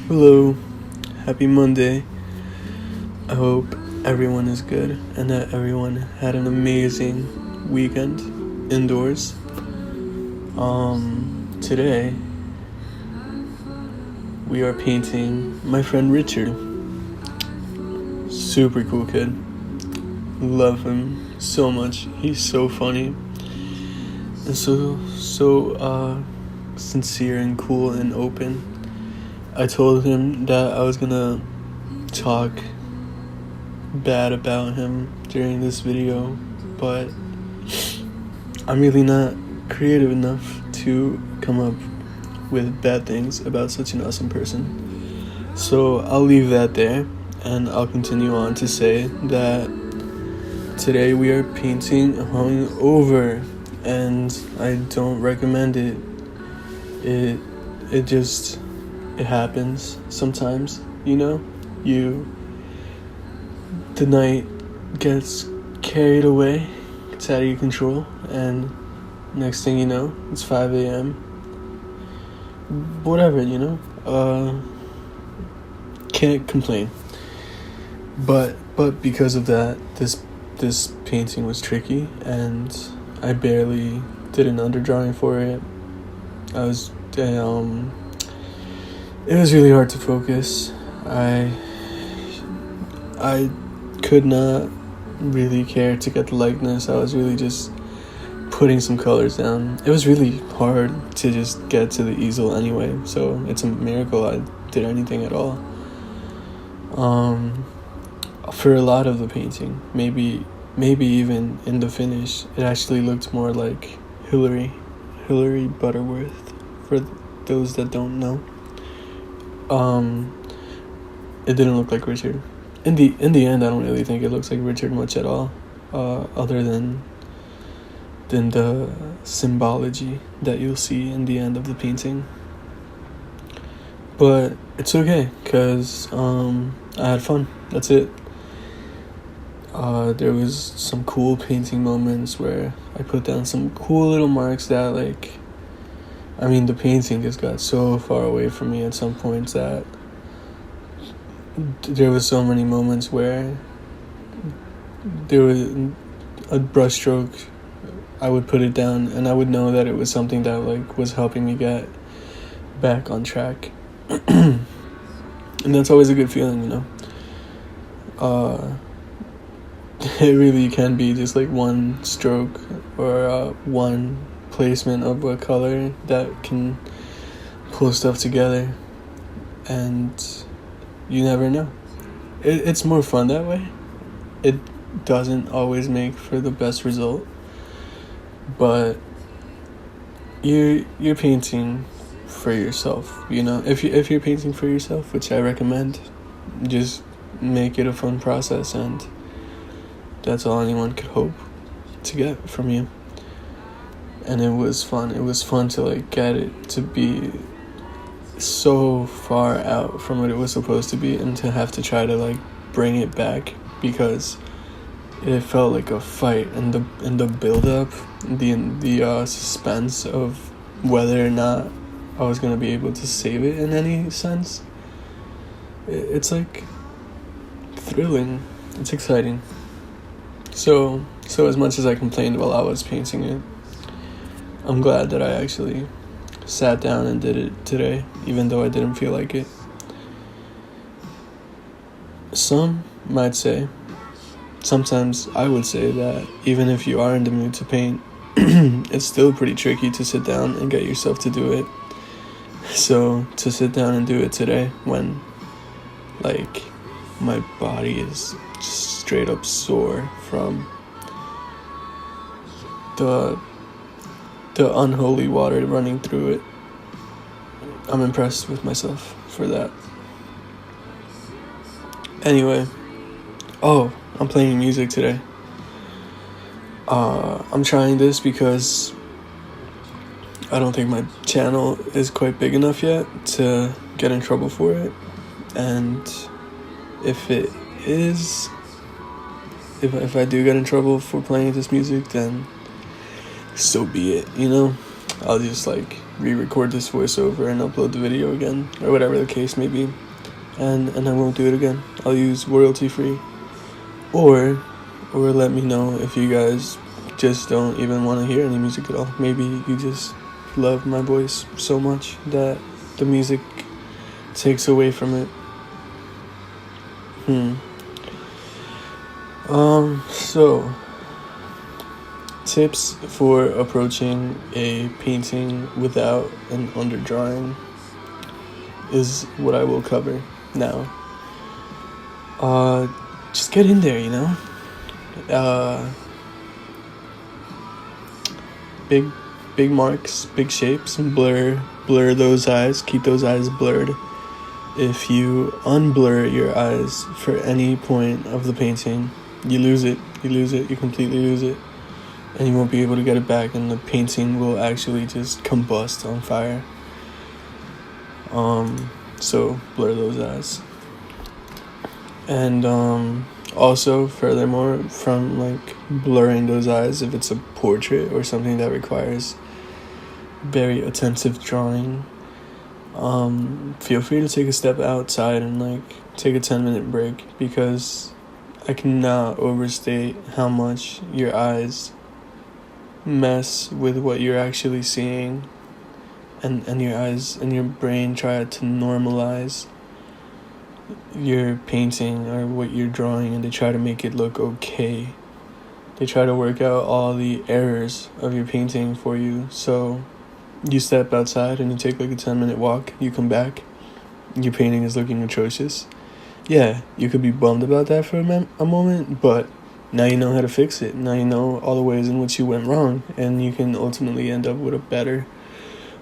Hello, happy Monday. I hope everyone is good and that everyone had an amazing weekend indoors. Today we are painting my friend Richard. Super cool kid. Love him so much. He's so funny and so sincere and cool and open. I told him that I was gonna talk bad about him during this video, but I'm really not creative enough to come up with bad things about such an awesome person. So I'll leave that there, and I'll continue on to say that today we are painting hungover, and I don't recommend it. It happens sometimes, the night gets carried away, it's out of your control, and next thing you know, it's 5 a.m. Whatever, can't complain. But because of that, this painting was tricky, and I barely did an underdrawing for it. It was really hard to focus. I could not really care to get the likeness. I was really just putting some colors down. It was really hard to just get to the easel anyway, so it's a miracle I did anything at all. For a lot of the painting, maybe even in the finish, it actually looked more like Hillary Butterworth, for those that don't know. It didn't look like Richard. In the end, I don't really think it looks like Richard much at all, other than the symbology that you'll see in the end of the painting. But it's okay, because I had fun. That's it. There was some cool painting moments where I put down some cool little marks that, the painting just got so far away from me at some points that there was so many moments where there was a brush stroke, I would put it down and I would know that it was something that was helping me get back on track. And that's always a good feeling, It really can be just one stroke or one placement of a color that can pull stuff together, and you never know. It's more fun that way. It doesn't always make for the best result, but you're painting for yourself, if you're painting for yourself, which I recommend, just make it a fun process, and that's all anyone could hope to get from you. And it was fun. It was fun to get it to be so far out from what it was supposed to be, and to have to try to bring it back, because it felt like a fight, and the build up, the suspense of whether or not I was gonna be able to save it in any sense. It's thrilling. It's exciting. So as much as I complained while I was painting it, I'm glad that I actually sat down and did it today, even though I didn't feel like it. Some might say, sometimes I would say that even if you are in the mood to paint, it's still pretty tricky to sit down and get yourself to do it. So to sit down and do it today when my body is just straight up sore from the unholy water running through it, I'm impressed with myself for that. Anyway, I'm playing music today. I'm trying this because I don't think my channel is quite big enough yet to get in trouble for it, and if it is, if I do get in trouble for playing this music, then so be it, I'll just re-record this voiceover and upload the video again, or whatever the case may be, and I won't do it again. I'll use royalty free, or let me know if you guys just don't even want to hear any music at all. Maybe you just love my voice so much that the music takes away from it. So tips for approaching a painting without an underdrawing is what I will cover now. Just get in there, you know. Big marks, big shapes, blur those eyes, keep those eyes blurred. If you unblur your eyes for any point of the painting, you lose it, you completely lose it, and you won't be able to get it back, and the painting will actually just combust on fire. So blur those eyes. And also, furthermore, from like blurring those eyes, if it's a portrait or something that requires very attentive drawing, feel free to take a step outside and like take a 10-minute break, because I cannot overstate how much your eyes mess with what you're actually seeing, and your eyes and your brain try to normalize your painting or what you're drawing, and they try to make it look okay. They try to work out all the errors of your painting for you. So you step outside and you take like a 10-minute walk, you come back, your painting is looking atrocious. Yeah, you could be bummed about that for a moment, but now you know how to fix it. Now you know all the ways in which you went wrong, and you can ultimately end up with a better,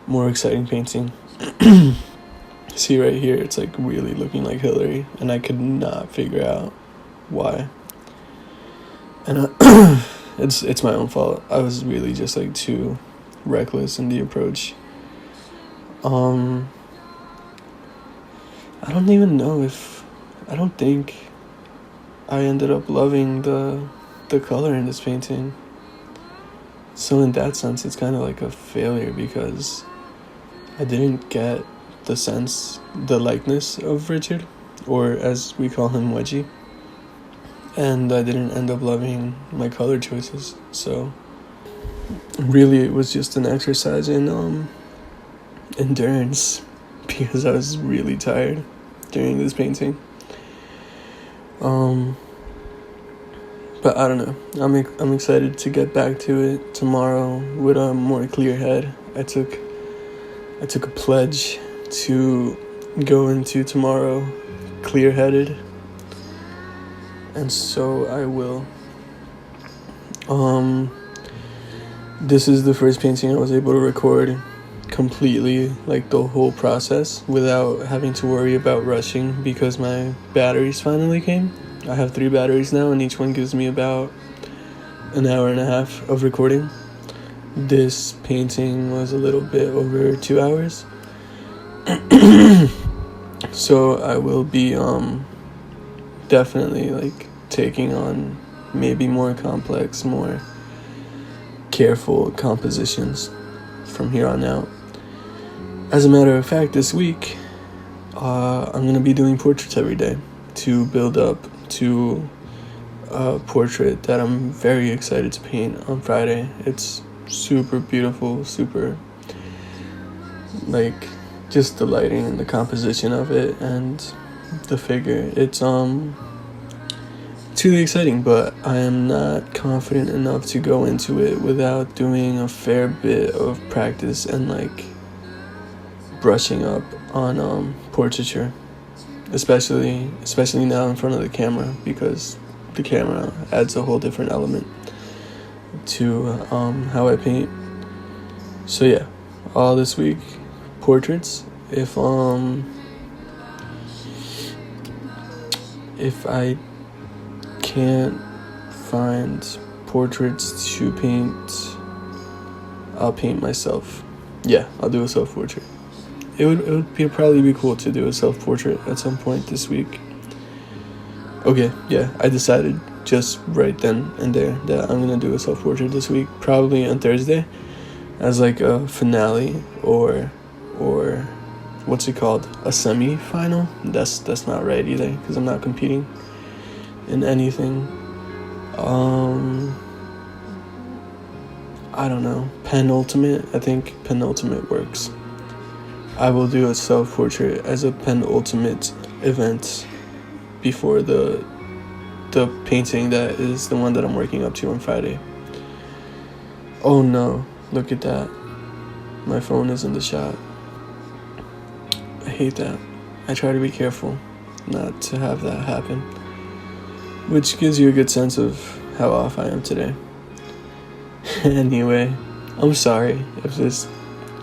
more exciting painting. See right here, it's like really looking like Hillary, and I could not figure out why. And it's my own fault. I was really just like too reckless in the approach. I don't even know if, I don't think I ended up loving the color in this painting. So in that sense, it's kind of like a failure, because I didn't get the sense, the likeness of Richard, or as we call him, Wedgie. And I didn't end up loving my color choices. So really it was just an exercise in endurance, because I was really tired during this painting. But I don't know, I'm excited to get back to it tomorrow with a more clear head. I took a pledge to go into tomorrow clear-headed, and so I will. This is the first painting I was able to record completely, like the whole process, without having to worry about rushing, because my batteries finally came. I have 3 batteries now, and each one gives me about an hour and a half of recording. This painting was a little bit over 2 hours. So I will be definitely like taking on maybe more complex, more careful compositions from here on out. As a matter of fact, this week I'm going to be doing portraits every day to build up to a portrait that I'm very excited to paint on Friday. It's super beautiful, super like just the lighting and the composition of it and the figure. It's really exciting, but I am not confident enough to go into it without doing a fair bit of practice and like brushing up on portraiture, especially now in front of the camera, because the camera adds a whole different element to how I paint. So yeah, all this week portraits. If I can't find portraits to paint, I'll paint myself. Yeah, I'll do a self-portrait. It would probably be cool to do a self-portrait at some point this week. Okay, yeah, I decided just right then and there that I'm gonna do a self-portrait this week, probably on Thursday. as like a finale or what's it called, a semi-final. That's not right either, because I'm not competing in anything. I don't know, penultimate. I think penultimate works. I will do a self-portrait as a penultimate event before the painting that is the one that I'm working up to on Friday. Oh no, look at that. My phone is in the shot. I hate that. I try to be careful not to have that happen, which gives you a good sense of how off I am today. Anyway, I'm sorry if this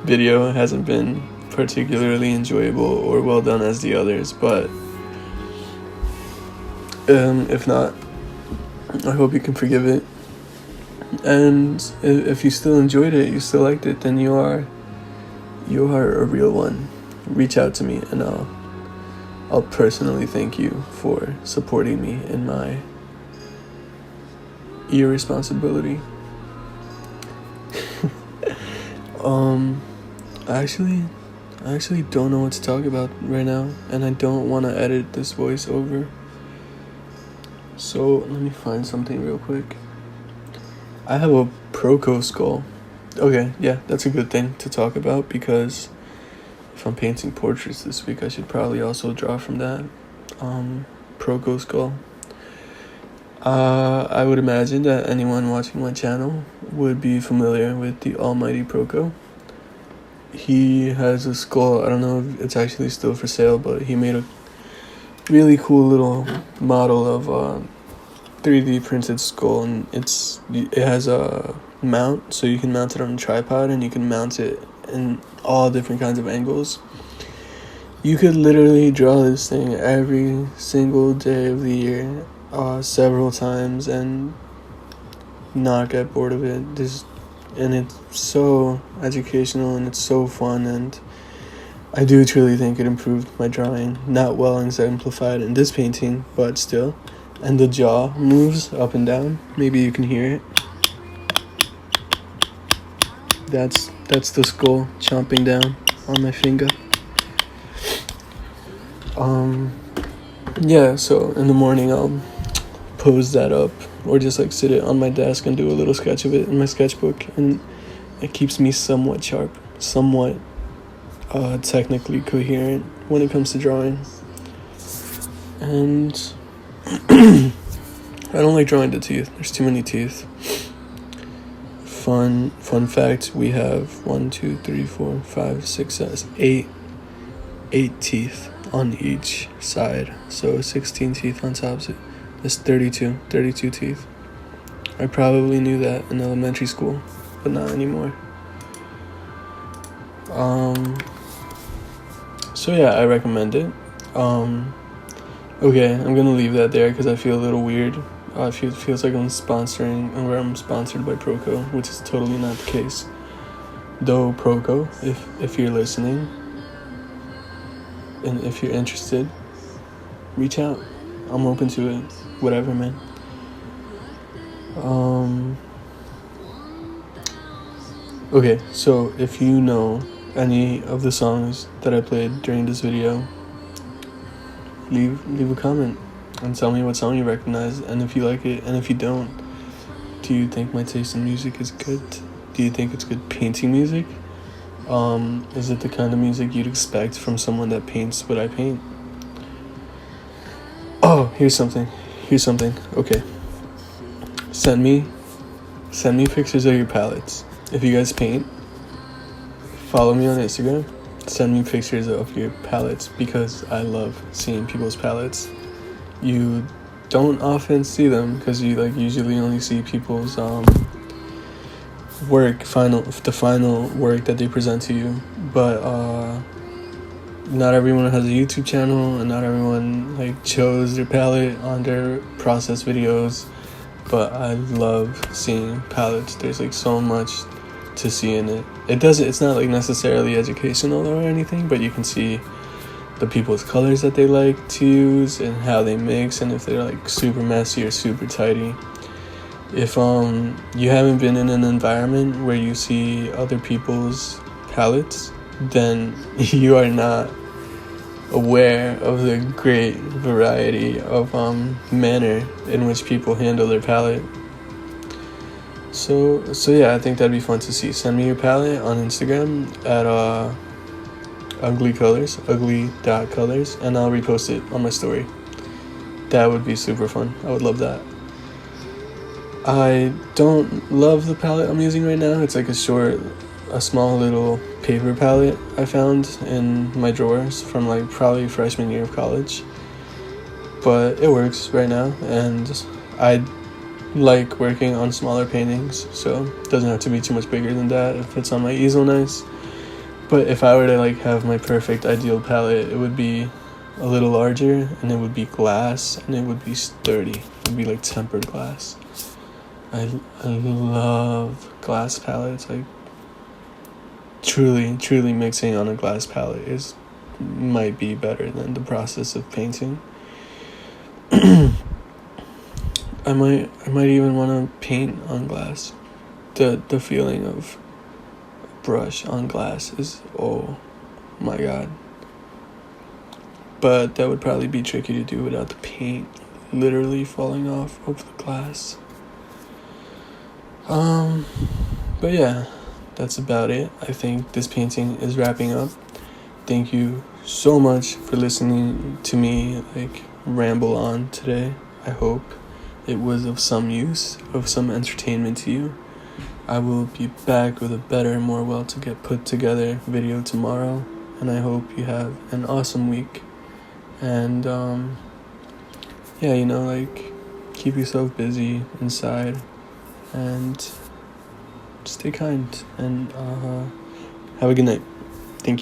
video hasn't been particularly enjoyable or well done as the others, but if not, I hope you can forgive it. And if you still enjoyed it, you still liked it, then you are a real one. Reach out to me and I'll personally thank you for supporting me in my irresponsibility. I actually don't know what to talk about right now, and I don't want to edit this voice over. So let me find something real quick. I have a Proco skull. Okay, yeah, that's a good thing to talk about, because if I'm painting portraits this week, I should probably also draw from that Proco skull. I would imagine that anyone watching my channel would be familiar with the almighty Proco. He has a skull. I don't know if it's actually still for sale, but he made a really cool little model of 3D printed skull, and it has a mount, so you can mount it on a tripod, and you can mount it in all different kinds of angles. You could literally draw this thing every single day of the year, several times, and not get bored of it. And it's so educational, and it's so fun, and I do truly think it improved my drawing. Not well exemplified in this painting, but still. And the jaw moves up and down. Maybe you can hear it. That's the skull chomping down on my finger. Yeah, so in the morning I'll pose that up, or just like sit it on my desk and do a little sketch of it in my sketchbook, and it keeps me somewhat sharp, somewhat technically coherent when it comes to drawing. And I don't like drawing the teeth. There's too many teeth. Fun fact, we have 1, 2, 3, 4, 5, 6, 7, 8 teeth on each side. So 16 teeth on top. So that's 32 teeth. I probably knew that in elementary school, but not anymore. So yeah, I recommend it. Okay, I'm gonna leave that there because I feel a little weird. It feels like I'm sponsoring, or I'm sponsored by Proco, which is totally not the case. Though Proco, if you're listening, and if you're interested, reach out. I'm open to it. Whatever, man. Okay, so if you know any of the songs that I played during this video, leave a comment and tell me what song you recognize, and if you like it, and if you don't, do you think my taste in music is good? Do you think it's good painting music? Is it the kind of music you'd expect from someone that paints what I paint? Oh, here's something. Okay. Send me pictures of your palettes. If you guys paint, follow me on Instagram. Send me pictures of your palettes, because I love seeing people's palettes. You don't often see them because you usually only see people's the final work that they present to you. But not everyone has a YouTube channel, and not everyone chose their palette on their process videos. But I love seeing palettes. There's so much to see in it. It's not necessarily educational or anything, but you can see the people's colors that they like to use and how they mix, and if they're super messy or super tidy. If you haven't been in an environment where you see other people's palettes, then you are not aware of the great variety of manner in which people handle their palette. So yeah, I think that'd be fun to see. Send me your palette on Instagram at ugly.colors, and I'll repost it on my story. That would be super fun. I would love that. I don't love the palette I'm using right now. It's like a small little paper palette I found in my drawers from like probably freshman year of college. But it works right now, and I like working on smaller paintings, so it doesn't have to be too much bigger than that. It fits on my easel nice. But if I were to like have my perfect ideal palette, it would be a little larger, and it would be glass, and it would be sturdy. It would be like tempered glass. I love glass palettes. Like truly mixing on a glass palette might be better than the process of painting. I might even want to paint on glass. The feeling of brush on glass is, oh my god. But that would probably be tricky to do without the paint literally falling off of the glass. But yeah, that's about it. I think this painting is wrapping up. Thank you so much for listening to me like ramble on today. I hope it was of some use, of some entertainment to you. I will be back with a better, more put together video tomorrow, and I hope you have an awesome week. And yeah, like keep yourself busy inside, and stay kind, and have a good night.